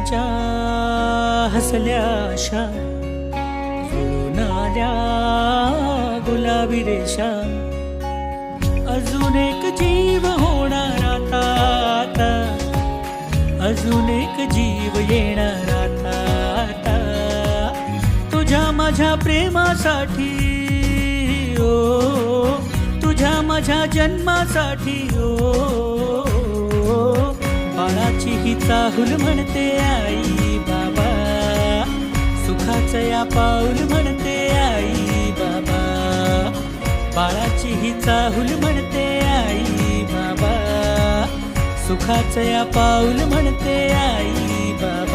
तिच्या हसल्या आशा जुळून आल्या गुलाबी रेषा. अजून एक जीव होणार आता, आता अजून एक जीव येणार आता, आता तुझ्या माझ्या प्रेमासाठी. ओ तुझ्या माझ्या जन्मासाठी. ओ बाळाची ही चाहूल म्हणते आई बाबा, सुखाचं या पाऊल म्हणते आई बाबा. बाळाची ही चाहूल म्हणते आई बाबा, सुखाचं या पाऊल म्हणते आई बाबा.